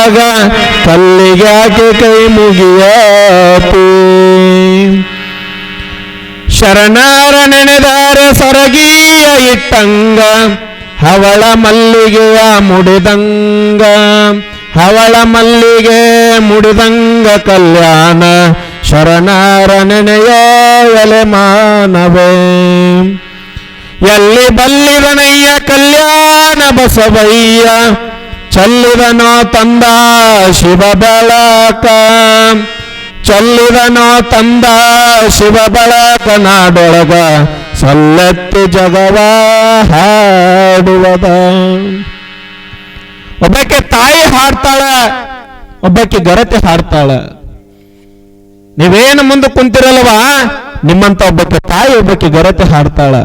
ಬಂದಾಗ ಕಲ್ಲಿಗ್ಯಾಕೆ ಕೈ ಮುಗಿಯಾತಿ. ಶರಣರ ನೆನೆದಾರ ಸರಗಿಯ ಇಟ್ಟಂಗ ಹವಳ ಮಲ್ಲಿಗೆಯ ಮುಡಿದಂಗ, ಹವಳ ಮಲ್ಲಿಗೆ ಮುಡಿದಂಗ ಕಲ್ಯಾಣ ಶರಣರ ನೆನೆಯ ಎಲೆ ಮಾನವೇ. ಎಲ್ಲಿ ಬಲ್ಲಿದನಯ್ಯ ಕಲ್ಯಾಣ ಬಸವಯ್ಯ, ಚಲ್ಲಿದನೋ ತಂದ ಶಿವ ಬೆಳಕ, ಚಲ್ಲಿದನೋ ತಂದ ಶಿವ ಬೆಳಕ ನಾಡೊಳಗ ಸಲ್ಲೆತ್ತಿ ಜಗವ ಹಾಡುವದ. ಒಬ್ಬಕ್ಕೆ ತಾಯಿ ಹಾಡ್ತಾಳ, ಒಬ್ಬಕ್ಕೆ ಗರತಿ ಹಾಡ್ತಾಳ. ನೀವೇನು ಮುಂದೆ ಕುಂತಿರಲ್ವಾ, ನಿಮ್ಮಂತ ಒಬ್ಬಕ್ಕೆ ತಾಯಿ ಒಬ್ಬಕ್ಕೆ ಗರತಿ ಹಾಡ್ತಾಳ.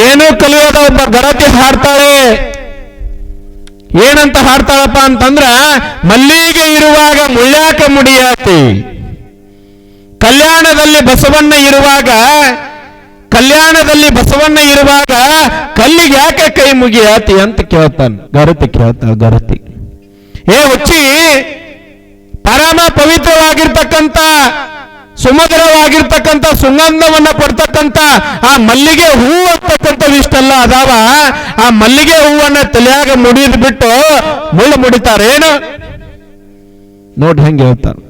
ಏನು ಕಲಿಯೋದ ಒಬ್ಬ ಗರತಿ ಹಾಡ್ತಾಳೆ. ಏನಂತ ಹಾಡ್ತಾಳಪ್ಪ ಅಂತಂದ್ರ, ಮಲ್ಲಿಗೆ ಇರುವಾಗ ಮುಳ್ಳ್ಯಾಕ ಮುಡಿಯಾತಿ, ಕಲ್ಯಾಣದಲ್ಲಿ ಬಸವಣ್ಣ ಇರುವಾಗ, ಕಲ್ಯಾಣದಲ್ಲಿ ಬಸವಣ್ಣ ಇರುವಾಗ ಕಲ್ಲಿಗೆ ಯಾಕೆ ಕೈ ಮುಗಿಯಾತಿ ಅಂತ ಕೇಳ್ತಾನೆ. ಗರತಿ ಕೇಳ್ತಾಳ. ಗರತಿ, ಏ ಹುಚ್ಚಿ, ಪರಮ ಪವಿತ್ರವಾಗಿರ್ತಕ್ಕಂಥ ಸುಮಧುರವಾಗಿರ್ತಕ್ಕಂಥ ಸುಗಂಧವನ್ನ ಕೊಡ್ತಕ್ಕಂಥ ಆ ಮಲ್ಲಿಗೆ ಹೂ ಅಂತಕ್ಕಂಥವಿಷ್ಟೆಲ್ಲ ಅದಾವ. ಆ ಮಲ್ಲಿಗೆ ಹೂವನ್ನ ತಲೆಯಾಗ ಮುಡಿದ್ ಬಿಟ್ಟು ಮುಳ್ಳು ಮುಡಿತಾರೇನು? ನೋಡಿ ಹೆಂಗೆ ಹೇಳ್ತಾರೆ.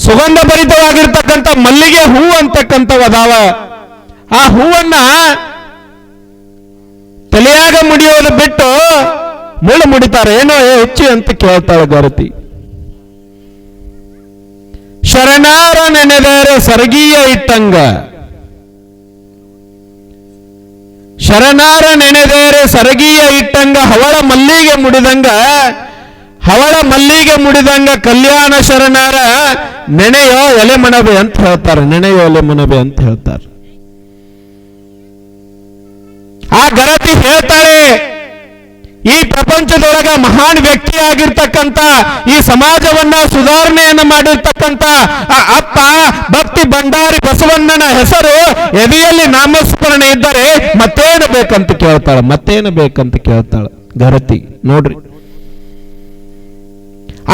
ಸುಗಂಧ ಭರಿತವಾಗಿರ್ತಕ್ಕಂಥ ಮಲ್ಲಿಗೆ ಹೂ ಅಂತಕ್ಕಂಥವು ಅದಾವ. ಆ ಹೂವನ್ನ ತಲೆಯಾಗ ಮುಡಿಯೋದು ಬಿಟ್ಟು ಮುಳ್ಳು ಮುಡಿತಾರೇನೋ ಹೆಚ್ಚು ಅಂತ ಕೇಳ್ತಾಳೆ ಗರತಿ. ಶರಣಾರ ನೆನೆದರೆ ಸರಗೀಯ ಇಟ್ಟಂಗ, ಶರಣಾರ ನೆನೆದರೆ ಸರಗೀಯ ಇಟ್ಟಂಗ ಹವಳ ಮಲ್ಲಿಗೆ ಮುಡಿದಂಗ, ಹವಳ ಮಲ್ಲಿಗೆ ಮುಡಿದಂಗ ಕಲ್ಯಾಣ ಶರಣಾರ ನೆನೆಯೋ ಎಲೆ ಮನಬೆ ಅಂತ ಹೇಳ್ತಾರೆ. ನೆನೆಯೋ ಎಲೆ ಮನಬೆ ಅಂತ ಹೇಳ್ತಾರೆ. ಆ ಗರತಿ ಹೇಳ್ತಾಳೆ, ಈ ಪ್ರಪಂಚದೊಳಗ ಮಹಾನ್ ವ್ಯಕ್ತಿಯಾಗಿರ್ತಕ್ಕಂಥ, ಈ ಸಮಾಜವನ್ನ ಸುಧಾರಣೆಯನ್ನ ಮಾಡಿರ್ತಕ್ಕಂಥ ಆ ಅಪ್ಪ ಭಕ್ತಿ ಭಂಡಾರಿ ಬಸವಣ್ಣನ ಹೆಸರು ಎದೆಯಲ್ಲಿ ನಾಮಸ್ಮರಣೆ ಇದ್ದರೆ ಮತ್ತೇನು ಬೇಕಂತ ಕೇಳ್ತಾಳ. ಮತ್ತೇನು ಬೇಕಂತ ಕೇಳ್ತಾಳ ಗರತಿ. ನೋಡ್ರಿ,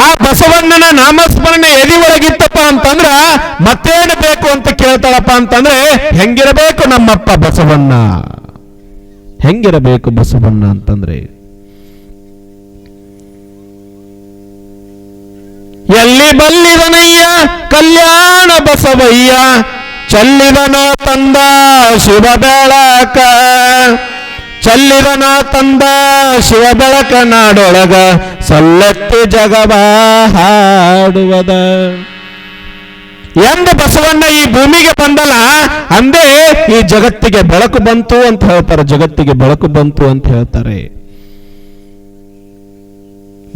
ಆ ಬಸವಣ್ಣನ ನಾಮಸ್ಮರಣೆ ಎದೆ ಒಳಗಿತ್ತಪ್ಪ ಅಂತಂದ್ರ ಮತ್ತೇನು ಬೇಕು ಅಂತ ಕೇಳ್ತಾಳಪ್ಪ ಅಂತಂದ್ರೆ, ಹೆಂಗಿರಬೇಕು ನಮ್ಮಪ್ಪ ಬಸವಣ್ಣ, ಹೆಂಗಿರಬೇಕು ಬಸವಣ್ಣ ಅಂತಂದ್ರೆ, ಎಲ್ಲಿ ಬಲ್ಲಿದನಯ್ಯ ಕಲ್ಯಾಣ ಬಸವಯ್ಯ, ಚಲ್ಲಿದನೋ ತಂದ ಶಿವ ಬೆಳಕ, ಚಲ್ಲಿದನೋ ತಂದ ಶಿವ ಬೆಳಕ ನಾಡೊಳಗ ಸಲ್ಲೆತ್ತಿ ಜಗವ ಹಾಡುವದ. ಎಂದು ಬಸವಣ್ಣ ಈ ಭೂಮಿಗೆ ಬಂದಲ್ಲ ಅಂದೇ ಈ ಜಗತ್ತಿಗೆ ಬೆಳಕು ಬಂತು ಅಂತ ಹೇಳ್ತಾರೆ. ಜಗತ್ತಿಗೆ ಬೆಳಕು ಬಂತು ಅಂತ ಹೇಳ್ತಾರೆ.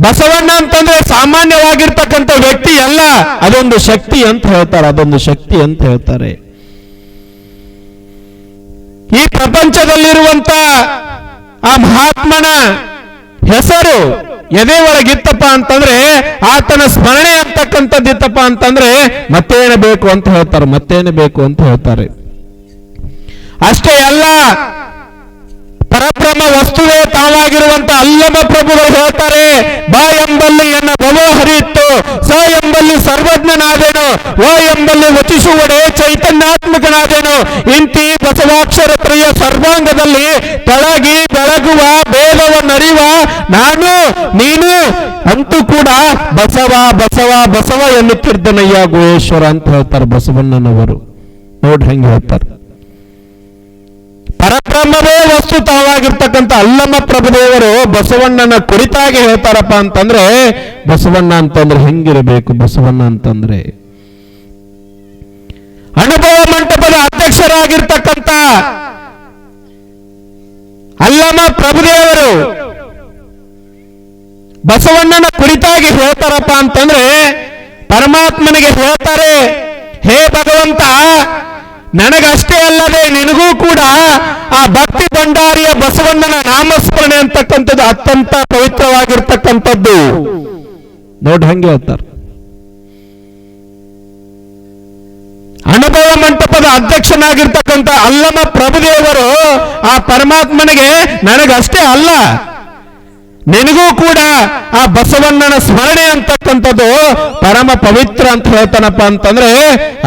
ಬಸವಣ್ಣ ಅಂತಂದ್ರೆ ಸಾಮಾನ್ಯವಾಗಿರ್ತಕ್ಕಂಥ ವ್ಯಕ್ತಿ ಅಲ್ಲ, ಅದೊಂದು ಶಕ್ತಿ ಅಂತ ಹೇಳ್ತಾರೆ. ಅದೊಂದು ಶಕ್ತಿ ಅಂತ ಹೇಳ್ತಾರೆ. ಈ ಪ್ರಪಂಚದಲ್ಲಿರುವಂತ ಆ ಮಹಾತ್ಮನ ಹೆಸರು ಎದೆ ಒಳಗಿತ್ತಪ್ಪ ಅಂತಂದ್ರೆ, ಆತನ ಸ್ಮರಣೆ ಅಂತಕ್ಕಂಥದ್ದಿತ್ತಪ್ಪ ಅಂತಂದ್ರೆ ಮತ್ತೇನು ಬೇಕು ಅಂತ ಹೇಳ್ತಾರೆ. ಮತ್ತೇನು ಬೇಕು ಅಂತ ಹೇಳ್ತಾರೆ. ಅಷ್ಟೇ ಅಲ್ಲ, ಪರಬ್ರಹ್ಮ ವಸ್ತುವೇ ತಾವಾಗಿರುವಂತ ಅಲ್ಲಮ ಪ್ರಭುಗಳು ಹೇಳ್ತಾರೆ, ಬ ಎಂಬಲ್ಲಿ ಎನ್ನ ಭವ ಹರಿಯಿತ್ತು, ಸ ಎಂಬಲ್ಲಿ ಸರ್ವಜ್ಞನಾದೇನು, ವ ಎಂಬಲ್ಲಿ ವಚಿಸುವಡೆ ಚೈತನ್ಯಾತ್ಮಕನಾದೇನು. ಇಂತಿ ಬಸವಾಕ್ಷರ ತ್ರಯ ಸರ್ವಾಂಗದಲ್ಲಿ ತೊಳಗಿ ಬೆಳಗುವ ಭೇದವನ್ನರಿವ ನಾನು ನೀನು ಅಂತೂ ಕೂಡ ಬಸವ ಬಸವ ಬಸವ ಎನ್ನುತ್ತಿದ್ದನಯ್ಯ ಗುಹೇಶ್ವರ ಅಂತ ಹೇಳ್ತಾರೆ ಬಸವಣ್ಣನವರು. ನೋಡಿ ಹೆಂಗೆ ಹೇಳ್ತಾರೆ. ಪರಬ್ರಹ್ಮವೇ ವಸ್ತು ತಾವಾಗಿರ್ತಕ್ಕಂಥ ಅಲ್ಲಮ ಪ್ರಭುದೇವರು ಬಸವಣ್ಣನ ಕುರಿತಾಗಿ ಹೇಳ್ತಾರಪ್ಪ ಅಂತಂದ್ರೆ, ಬಸವಣ್ಣ ಅಂತಂದ್ರೆ ಹೆಂಗಿರಬೇಕು ಬಸವಣ್ಣ ಅಂತಂದ್ರೆ, ಅನುಭವ ಮಂಟಪದ ಅಧ್ಯಕ್ಷರಾಗಿರ್ತಕ್ಕಂಥ ಅಲ್ಲಮ ಪ್ರಭುದೇವರು ಬಸವಣ್ಣನ ಕುರಿತಾಗಿ ಹೇಳ್ತಾರಪ್ಪ ಅಂತಂದ್ರೆ, ಪರಮಾತ್ಮನಿಗೆ ಹೇಳ್ತಾರೆ, ಹೇ ಭಗವಂತ, ನನಗಷ್ಟೇ ಅಲ್ಲದೆ ನಿನಗೂ ಕೂಡ ಆ ಭಕ್ತಿ ಭಂಡಾರಿಯ ಬಸವಣ್ಣನ ನಾಮಸ್ಮರಣೆ ಅಂತಕ್ಕಂಥದ್ದು ಅತ್ಯಂತ ಪವಿತ್ರವಾಗಿರ್ತಕ್ಕಂಥದ್ದು. ನೋಡಿ ಹಂಗೆ ಹೇಳ್ತಾರೆ. ಅನುಭವ ಮಂಟಪದ ಅಧ್ಯಕ್ಷನಾಗಿರ್ತಕ್ಕಂಥ ಅಲ್ಲಮ ಪ್ರಭುದೇವರು ಆ ಪರಮಾತ್ಮನಿಗೆ ನನಗಷ್ಟೇ ಅಲ್ಲ, ನಿನಗೂ ಕೂಡ ಆ ಬಸವಣ್ಣನ ಸ್ಮರಣೆ ಅಂತಕ್ಕಂಥದ್ದು ಪರಮ ಪವಿತ್ರ ಅಂತ ಹೇಳ್ತಾನಪ್ಪ ಅಂತಂದ್ರೆ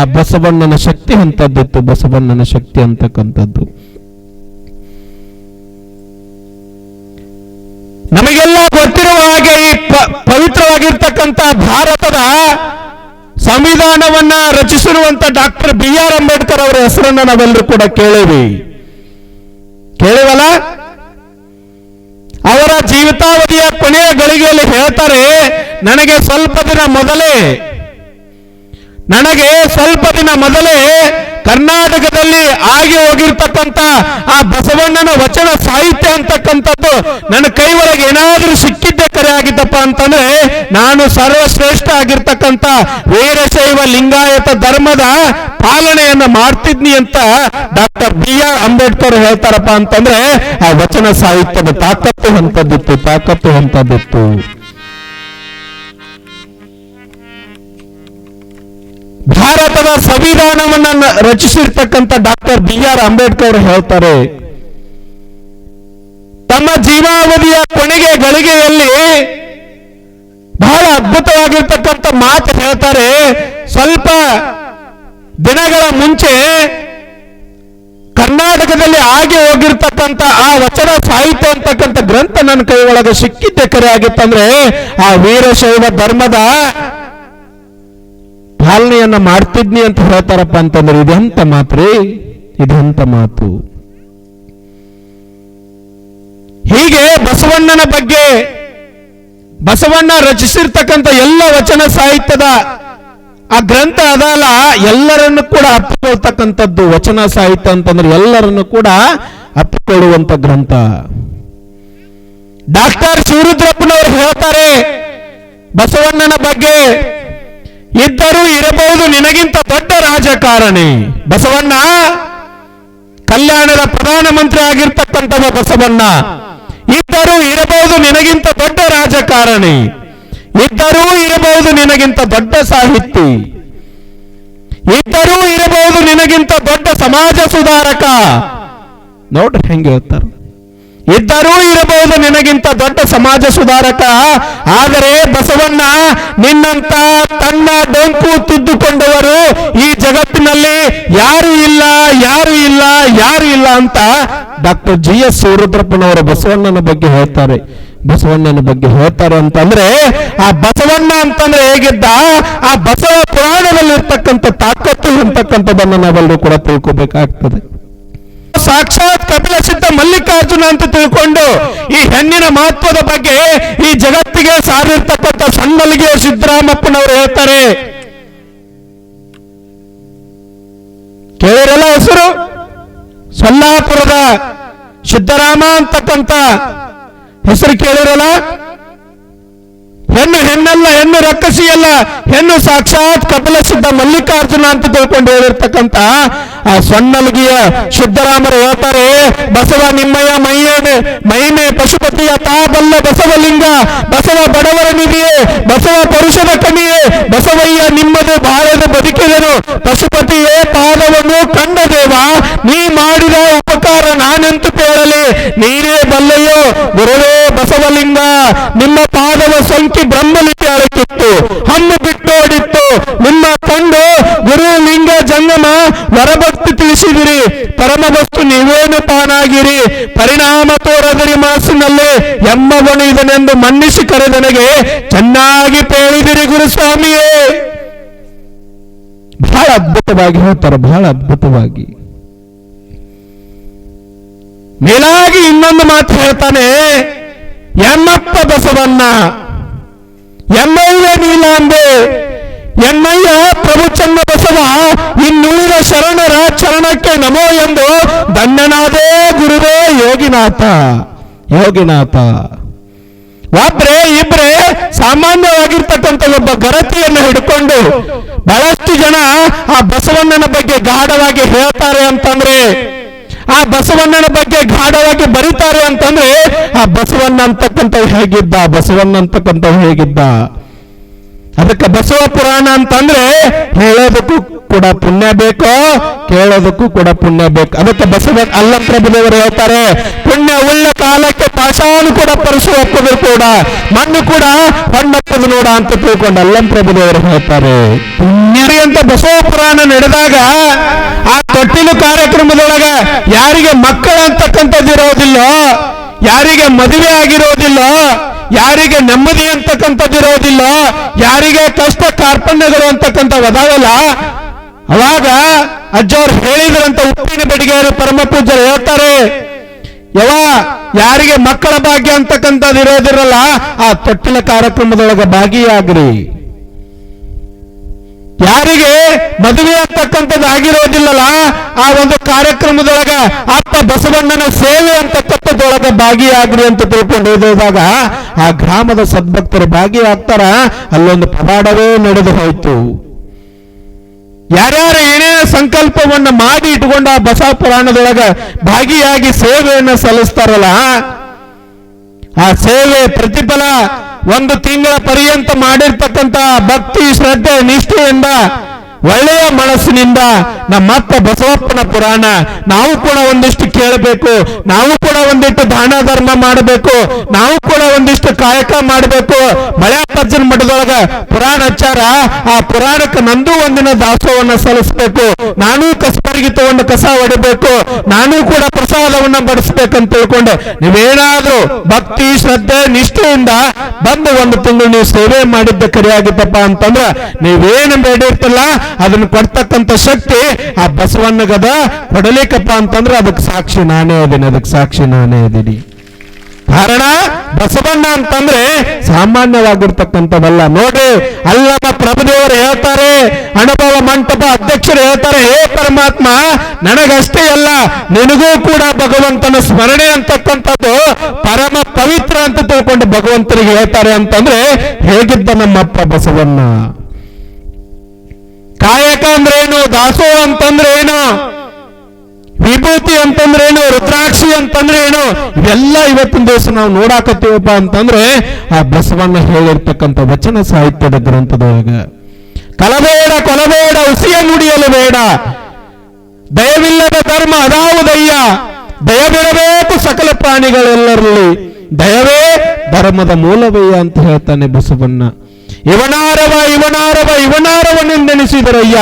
ಆ ಬಸವಣ್ಣನ ಶಕ್ತಿ ಅಂತದ್ದಿತ್ತು, ಬಸವಣ್ಣನ ಶಕ್ತಿ ಅಂತಕ್ಕಂಥದ್ದು. ನಮಗೆಲ್ಲ ಗೊತ್ತಿರುವ ಹಾಗೆ ಈ ಪವಿತ್ರವಾಗಿರ್ತಕ್ಕಂಥ ಭಾರತದ ಸಂವಿಧಾನವನ್ನ ರಚಿಸಿರುವಂತ ಡಾಕ್ಟರ್ BR ಅಂಬೇಡ್ಕರ್ ಅವರ ಹೆಸರನ್ನ ನಾವೆಲ್ಲರೂ ಕೂಡ ಕೇಳಿವಲ್ಲ. ಅವರ ಜೀವಿತಾವಧಿಯ ಕೊನೆಯ ಗಳಿಗೆಯಲ್ಲಿ ಹೇಳ್ತಾರೆ, ನನಗೆ ಸ್ವಲ್ಪ ದಿನ ಮೊದಲೇ ಕರ್ನಾಟಕದಲ್ಲಿ ಆಗಿ ಹೋಗಿರ್ತಕ್ಕಂಥ ಆ ಬಸವಣ್ಣನ ವಚನ ಸಾಹಿತ್ಯ ಅಂತಕ್ಕಂಥದ್ದು ನನ್ನ ಕೈ ಒಳಗೆ ಏನಾದರೂ ಸಿಕ್ಕಿದ್ದೆ ಕರೆ ಆಗಿದ್ದಪ್ಪ ಅಂತಂದ್ರೆ ನಾನು ಸರ್ವಶ್ರೇಷ್ಠ ಆಗಿರ್ತಕ್ಕಂಥ ವೀರಶೈವ ಲಿಂಗಾಯತ ಧರ್ಮದ ಪಾಲನೆಯನ್ನ ಮಾಡ್ತಿದ್ನಿ ಅಂತ ಡಾಕ್ಟರ್ BR ಅಂಬೇಡ್ಕರ್ ಹೇಳ್ತಾರಪ್ಪ ಅಂತಂದ್ರೆ ಆ ವಚನ ಸಾಹಿತ್ಯದ ತಾಕತ್ತು ಅಂತದ್ದಿತ್ತು. ಭಾರತದ ಸಂವಿಧಾನವನ್ನ ರಚಿಸಿರ್ತಕ್ಕಂಥ ಡಾಕ್ಟರ್ BR ಅಂಬೇಡ್ಕರ್ ಅವರು ಹೇಳ್ತಾರೆ, ತಮ್ಮ ಜೀವಾವಧಿಯ ಕೊನೆಗೆ ಗಳಿಗೆಯಲ್ಲಿ ಬಹಳ ಅದ್ಭುತವಾಗಿರ್ತಕ್ಕಂಥ ಮಾತು ಹೇಳ್ತಾರೆ. ಸ್ವಲ್ಪ ದಿನಗಳ ಮುಂಚೆ ಕರ್ನಾಟಕದಲ್ಲಿ ಆಗಿ ಹೋಗಿರ್ತಕ್ಕಂಥ ಆ ವಚನ ಸಾಹಿತ್ಯ ಅಂತಕ್ಕಂಥ ಗ್ರಂಥ ನನ್ನ ಕೈ ಒಳಗೆ ಸಿಕ್ಕಿದ್ದೆ ಕರೆ ಆಗಿತ್ತಂದ್ರೆ ಆ ವೀರಶೈವ ಧರ್ಮದ ಪಾಲನೆಯನ್ನ ಮಾಡ್ತಿದ್ನಿ ಅಂತ ಹೇಳ್ತಾರಪ್ಪ ಅಂತಂದ್ರೆ ಇದೆಂತ ಮಾತು. ಹೀಗೆ ಬಸವಣ್ಣನ ಬಗ್ಗೆ ಬಸವಣ್ಣ ರಚಿಸಿರ್ತಕ್ಕಂಥ ಎಲ್ಲ ವಚನ ಸಾಹಿತ್ಯದ ಆ ಗ್ರಂಥ ಅದಲ್ಲ, ಎಲ್ಲರನ್ನು ಕೂಡ ಅಪ್ಪಿಕೊಳ್ತಕ್ಕಂಥದ್ದು. ವಚನ ಸಾಹಿತ್ಯ ಅಂತಂದ್ರೆ ಎಲ್ಲರನ್ನು ಕೂಡ ಅಪ್ಪಿಕೊಳ್ಳುವಂತ ಗ್ರಂಥ. ಡಾಕ್ಟರ್ ಶಿವರುದ್ರಪ್ಪನವರು ಹೇಳ್ತಾರೆ ಬಸವಣ್ಣನ ಬಗ್ಗೆ, ಇದ್ದರೂ ಇರಬಹುದು ನಿನಗಿಂತ ದೊಡ್ಡ ರಾಜಕಾರಣಿ. ಬಸವಣ್ಣ ಕಲ್ಯಾಣದ ಪ್ರಧಾನಮಂತ್ರಿ ಆಗಿರ್ತಕ್ಕಂಥವ ಬಸವಣ್ಣ. ಇದ್ದರೂ ಇರಬಹುದು ನಿನಗಿಂತ ದೊಡ್ಡ ರಾಜಕಾರಣಿ, ಇದ್ದರೂ ಇರಬಹುದು ನಿನಗಿಂತ ದೊಡ್ಡ ಸಾಹಿತಿ, ಇದ್ದರೂ ಇರಬಹುದು ನಿನಗಿಂತ ದೊಡ್ಡ ಸಮಾಜ ಸುಧಾರಕ. ನೋಡ್ರಿ ಹೆಂಗೆ ಹೇಳ್ತಾರೆ, ಇದ್ದರೂ ಇರಬಹುದು ನಿನಗಿಂತ ದೊಡ್ಡ ಸಮಾಜ ಸುಧಾರಕ. ಆದರೆ ಬಸವಣ್ಣ ನಿನ್ನಂತ ತನ್ನ ಡೊಂಕು ತಿದ್ದುಕೊಂಡವರು ಈ ಜಗತ್ತಿನಲ್ಲಿ ಯಾರು ಇಲ್ಲ ಅಂತ ಡಾಕ್ಟರ್ GS ಶಿವರುದ್ರಪ್ಪನವರ ಬಸವಣ್ಣನ ಬಗ್ಗೆ ಹೇಳ್ತಾರೆ. ಅಂತಂದ್ರೆ ಆ ಬಸವಣ್ಣ ಅಂತಂದ್ರೆ ಹೇಗಿದ್ದ, ಆ ಬಸವ ಪುರಾಣದಲ್ಲಿ ಇರ್ತಕ್ಕಂಥ ತಾಕತ್ತು ಅಂತಕ್ಕಂಥದ್ದನ್ನು ನಾವೆಲ್ಲರೂ ಕೂಡ ತಿಳ್ಕೋಬೇಕಾಗ್ತದೆ. ಸಾಕ್ಷಾತ್ ಕಪಿಲ ಸಿದ್ಧ ಮಲ್ಲಿಕಾರ್ಜುನ ಅಂತ ತಿಳ್ಕೊಂಡು ಈ ಹೆಣ್ಣಿನ ಮಹತ್ವದ ಬಗ್ಗೆ ಈ ಜಗತ್ತಿಗೆ ಸಾರಿರ್ತಕ್ಕಂಥ ಸಣ್ಣಲಿಗೆ ಸಿದ್ದರಾಮಪ್ಪನವರು ಹೇಳ್ತಾರೆ. ಕೇಳಿರಲ್ಲ ಹೆಸರು? ಸೊಲ್ಲಾಪುರದ ಸಿದ್ದರಾಮ ಅಂತಕ್ಕಂಥ ಹೆಸರು ಕೇಳಿರಲ್ಲ? ಹೆಣ್ಣಲ್ಲ, ಹೆಣ್ಣು ರಕ್ಕಸಿಯಲ್ಲ, ಹೆಣ್ಣು ಸಾಕ್ಷಾತ್ ಕಪಿಲ ಸಿದ್ಧ ಮಲ್ಲಿಕಾರ್ಜುನ ಅಂತ ತಿಳ್ಕೊಂಡು ಹೇಳಿರ್ತಕ್ಕಂಥ ಆ ಸೊನ್ನಲಗಿಯ ಸಿದ್ದರಾಮರು ಹೇಳ್ತಾರೆ, ಬಸವ ನಿಮ್ಮಯ್ಯ ಮಹಿಮೆ ಪಶುಪತಿಯ ತಾಬಲ್ಲ ಬಸವಲಿಂಗ, ಬಸವ ಬಡವರ ನಿಧಿಯೇ, ಬಸವ ಪರುಷದ ಕಣಿಯೇ, ಬಸವಯ್ಯ ನಿಮ್ಮದು ಬಾಳದ ಬದುಕಿದನು, ಪಶುಪತಿಯೇ ಪಾದವನ್ನು ಕಂಡ ದೇವ, ನೀ ಮಾಡಿದ ಉಪಕಾರ ನಾನೆಂತು ಕೇಳಲಿ, ನೀನೇ ಬಲ್ಲೆಯೋ ಗುರುವೇ ಬಸವಲಿಂಗ, ನಿಮ್ಮ ಪಾದವ ಸಂಖ್ಯೆ ಬ್ರಹ್ಮಲಿಪಿ ಅಳಕಿತ್ತು, ಹಣ್ಣು ಬಿಟ್ಟೋಡಿತ್ತು, ನಿಮ್ಮ ಕಂಡು ಗುರು ಲಿಂಗ ಜಂಗಮ ವರಭಕ್ತಿ ತಿಳಿಸಿದಿರಿ, ಪರಮ ವಸ್ತು ನೀವೇನು ತಾನಾಗಿರಿ, ಪರಿಣಾಮ ತೋರದಿರಿ ಮನಸ್ಸಿನಲ್ಲಿ ಎಮ್ಮವನು ಇದನೆಂದು ಮನ್ನಿಸಿ ಕರೆದನೆಗೆ ಚೆನ್ನಾಗಿ ಪೇಳಿದಿರಿ ಗುರುಸ್ವಾಮಿಯೇ. ಬಹಳ ಅದ್ಭುತವಾಗಿ ಹೇಳ್ತಾರೆ, ಬಹಳ ಅದ್ಭುತವಾಗಿ. ಮೇಲಾಗಿ ಇನ್ನೊಂದು ಮಾತು ಹೇಳ್ತಾನೆ, ಎಮ್ಮಪ್ಪ ಬಸವಣ್ಣ, ಎಮ್ಮಯ್ಯ ನೀಲಾಂಬೆ, ಎಮ್ಮಯ್ಯ ಪ್ರಭುಚಂದ್ರ ಬಸವ, ಇನ್ನೂರ ಶರಣರ ಚರಣಕ್ಕೆ ನಮೋ ಎಂದು ಧನ್ಯನಾದೇ ಗುರುವೇ ಯೋಗಿನಾಥ. ಇಬ್ರೆ ಸಾಮಾನ್ಯವಾಗಿರ್ತಕ್ಕಂಥ ಒಬ್ಬ ಗರತಿಯನ್ನು ಹಿಡ್ಕೊಂಡು ಬಹಳಷ್ಟು ಜನ ಆ ಬಸವಣ್ಣನ ಬಗ್ಗೆ ಗಾಢವಾಗಿ ಹೇಳ್ತಾರೆ ಅಂತಂದ್ರೆ, ಆ ಬಸವಣ್ಣನ ಬಗ್ಗೆ ಗಾಢವಾಗಿ ಬರೀತಾರೆ ಅಂತಂದ್ರೆ, ಆ ಬಸವಣ್ಣ ಅಂತಕ್ಕಂಥವು ಹೇಗಿದ್ದ, ಅದಕ್ಕೆ ಬಸವ ಪುರಾಣ ಅಂತಂದ್ರೆ ಹೇಳೋದಕ್ಕೂ ಕೂಡ ಪುಣ್ಯ ಬೇಕು, ಕೇಳೋದಕ್ಕೂ ಕೂಡ ಪುಣ್ಯ ಬೇಕು. ಅದಕ್ಕೆ ಬಸವ ಅಲ್ಲಂಪ್ರಭುದೇವರು ಹೇಳ್ತಾರೆ, ಪುಣ್ಯ ಉಳ್ಳ ಕಾಲಕ್ಕೆ ಪಾಷಾಣು ಕೂಡ ಪರಸು ಒಪ್ಪದು ಕೂಡ ಮಣ್ಣು ಕೂಡ ಹೊಣ್ಣಪ್ಪದು ನೋಡ ಅಂತ ತಿಳ್ಕೊಂಡು ಅಲ್ಲಂಪ್ರಭುದೇವರು ಹೇಳ್ತಾರೆ. ಪುಣ್ಯರಿ ಅಂತ ಬಸವ ಪುರಾಣ ನಡೆದಾಗ ಆ ತೊಟ್ಟಿಲು ಕಾರ್ಯಕ್ರಮದೊಳಗ ಯಾರಿಗೆ ಮಕ್ಕಳು ಅಂತಕ್ಕಂಥದ್ದು ಇರೋದಿಲ್ಲೋ, ಯಾರಿಗೆ ಮದುವೆ ಆಗಿರೋದಿಲ್ಲ, ಯಾರಿಗೆ ನೆಮ್ಮದಿ ಅಂತಕ್ಕಂಥದ್ದು ಇರೋದಿಲ್ಲ, ಯಾರಿಗೆ ಕಷ್ಟ ಕಾರ್ಪಣ್ಯಗಳು ಅಂತಕ್ಕಂಥ ಅದಾವಲ್ಲ, ಅವಾಗ ಅಜ್ಜವ್ರು ಹೇಳಿದ್ರಂತ ಉಪ್ಪಿನ ಬೆಡಿಗೆಯವರು ಪರಮ ಪೂಜ್ಯರು ಹೇಳ್ತಾರೆ, ಯಾರಿಗೆ ಮಕ್ಕಳ ಭಾಗ್ಯ ಅಂತಕ್ಕಂಥದ್ದು ಇರೋದಿರಲ್ಲ ಆ ತೊಟ್ಟಿಲ ಕಾರ್ಯಕ್ರಮದೊಳಗೆ ಭಾಗಿಯಾಗ್ರಿ. ಯಾರಿಗೆ ಮದುವೆ ಅಂತಕ್ಕಂಥದ್ದು ಆಗಿರೋದಿಲ್ಲಲ್ಲ ಆ ಒಂದು ಕಾರ್ಯಕ್ರಮದೊಳಗ ಅಪ್ಪ ಬಸವಣ್ಣನ ಸೇವೆ ಅಂತಕ್ಕಂಥದ್ದೊಳಗ ಭಾಗಿಯಾಗ್ರಿ ಅಂತ ತಿಳ್ಕೊಂಡು ಹೋದಾಗ ಆ ಗ್ರಾಮದ ಸದ್ಭಕ್ತರು ಭಾಗಿಯಾಗ್ತಾರ. ಅಲ್ಲೊಂದು ಪವಾಡವೇ ನಡೆದು ಹೋಯ್ತು. ಯಾರ್ಯಾರು ಏನೇನ ಸಂಕಲ್ಪವನ್ನ ಮಾಡಿ ಇಟ್ಕೊಂಡು ಆ ಬಸವ ಪುರಾಣದೊಳಗ ಭಾಗಿಯಾಗಿ ಸೇವೆಯನ್ನ ಸಲ್ಲಿಸ್ತಾರಲ್ಲ, ಆ ಸೇವೆ ಪ್ರತಿಫಲ ಒಂದು ತಿಂಗಳ ಪರ್ಯಂತ ಮಾಡಿರ್ತಕ್ಕಂಥ ಭಕ್ತಿ ಶ್ರದ್ಧೆ ನಿಷ್ಠೆಯಿಂದ ಒಳ್ಳೆಯ ಮನಸ್ಸಿನಿಂದ ನಮ್ಮಪ್ಪ ಬಸವಪ್ಪನ ಪುರಾಣ ನಾವು ಕೂಡ ಒಂದಿಷ್ಟು ಕೇಳಬೇಕು, ನಾವು ಕೂಡ ಒಂದಿಷ್ಟು ದಾನ ಧರ್ಮ ಮಾಡಬೇಕು, ನಾವು ಕೂಡ ಒಂದಿಷ್ಟು ಕಾಯಕ ಮಾಡಬೇಕು. ಮಳೆಯಪ್ಪಜ್ಜನ ಮಠದೊಳಗ ಪುರಾಣ ಹಚ್ಚಾರ, ಆ ಪುರಾಣಕ್ಕೆ ನಂದು ಒಂದಿನ ದಾಸೋಹವನ್ನ ಸಲ್ಲಿಸಬೇಕು, ನಾನು ಕಸಬರಿಗೆ ತಗೊಂಡು ಕಸ ಹೊಡಿಬೇಕು, ನಾನು ಕೂಡ ಪ್ರಸಾದವನ್ನ ಬಡಿಸ್ಬೇಕಂತ ತಿಳ್ಕೊಂಡು ನೀವೇನಾದ್ರೂ ಭಕ್ತಿ ಶ್ರದ್ಧೆ ನಿಷ್ಠೆಯಿಂದ ಬಂದು ಒಂದು ತಿಂಗಳು ನೀವು ಸೇವೆ ಮಾಡಿದ್ದ ಕರಿಯಾಗಿದ್ದಪ್ಪ ಅಂತಂದ್ರ ನೀವೇನು ಬೇಡಿರ್ತಲ್ಲ ಅದನ್ನು ಕೊಡ್ತಕ್ಕಂಥ ಶಕ್ತಿ ಆ ಬಸವಣ್ಣಗದ ಕೊಡಲಿಕ್ಕಪ್ಪ ಅಂತಂದ್ರೆ ಅದಕ್ಕೆ ಸಾಕ್ಷಿ ನಾನೇ ಇದೀನಿ, ಅದಕ್ಕೆ ಸಾಕ್ಷಿ ನಾನೇ ಇದೀನಿ. ಕಾರಣ ಬಸವಣ್ಣ ಅಂತಂದ್ರೆ ಸಾಮಾನ್ಯವಾಗಿರ್ತಕ್ಕಂಥದ್ದಲ್ಲ. ನೋಡ್ರಿ, ಅಲ್ಲಮ ಪ್ರಭುದೇವರು ಹೇಳ್ತಾರೆ, ಅನುಭವ ಮಂಟಪ ಅಧ್ಯಕ್ಷರು ಹೇಳ್ತಾರೆ, ಹೇ ಪರಮಾತ್ಮ, ನನಗಷ್ಟೇ ಅಲ್ಲ ನಿನಗೂ ಕೂಡ ಭಗವಂತನ ಸ್ಮರಣೆ ಅಂತಕ್ಕಂಥದ್ದು ಪರಮ ಪವಿತ್ರ ಅಂತ ತಿಳ್ಕೊಂಡು ಭಗವಂತನಿಗೆ ಹೇಳ್ತಾರೆ ಅಂತಂದ್ರೆ ಹೇಗಿದ್ದ ನಮ್ಮಪ್ಪ ಬಸವಣ್ಣ. ಕಾಯಕ ಅಂದ್ರೆ ಏನು, ದಾಸೋಹ ಅಂತಂದ್ರೆ ಏನು, ವಿಭೂತಿ ಅಂತಂದ್ರೆ ಏನು, ರುದ್ರಾಕ್ಷಿ ಅಂತಂದ್ರೆ ಏನು, ಇವೆಲ್ಲ ಇವತ್ತಿನ ದಿವಸ ನಾವು ನೋಡಾಕತ್ತೀವಪ್ಪ ಅಂತಂದ್ರೆ ಆ ಬಸವಣ್ಣ ಹೇಳಿರ್ತಕ್ಕಂಥ ವಚನ ಸಾಹಿತ್ಯದ ಗ್ರಂಥದೊಳಗ ಕಲಬೇಡ ಕೊಲಬೇಡ ಉಸಿಯ ನುಡಿಯಲು ಬೇಡ, ದಯವಿಲ್ಲದ ಧರ್ಮ ಅದಾವುದಯ್ಯ, ದಯವಿರಬೇಕು ಸಕಲ ಪ್ರಾಣಿಗಳೆಲ್ಲರಲ್ಲಿ, ದಯವೇ ಧರ್ಮದ ಮೂಲವಯ್ಯ ಅಂತ ಹೇಳ್ತಾನೆ ಬಸವಣ್ಣ. ಇವನಾರವ ಇವನಾರವ ಇವನಾರವನೆಂದೆನಿಸಿದರಯ್ಯ,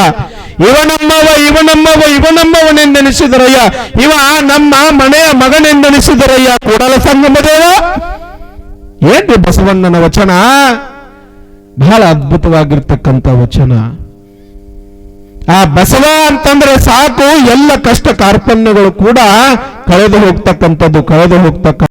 ಇವನಮ್ಮವ ಇವನಮ್ಮವ ಇವನಮ್ಮವನೆಂದೆನಿಸಿದರಯ್ಯ, ಇವ ನಮ್ಮ ಮನೆಯ ಮಗನೆಂದೆನಿಸಿದರಯ್ಯ ಕೂಡಲ ಸಂಗಮದೇವ. ಏನ್ರಿ ಬಸವಣ್ಣನ ವಚನ, ಬಹಳ ಅದ್ಭುತವಾಗಿರ್ತಕ್ಕಂಥ ವಚನ. ಆ ಬಸವ ಅಂತಂದ್ರೆ ಸಾಕು, ಎಲ್ಲ ಕಷ್ಟ ಕಾರ್ಪಣ್ಯಗಳು ಕೂಡ ಕಳೆದು ಹೋಗ್ತಕ್ಕಂಥದ್ದು, ಕಳೆದು ಹೋಗ್ತಕ್ಕ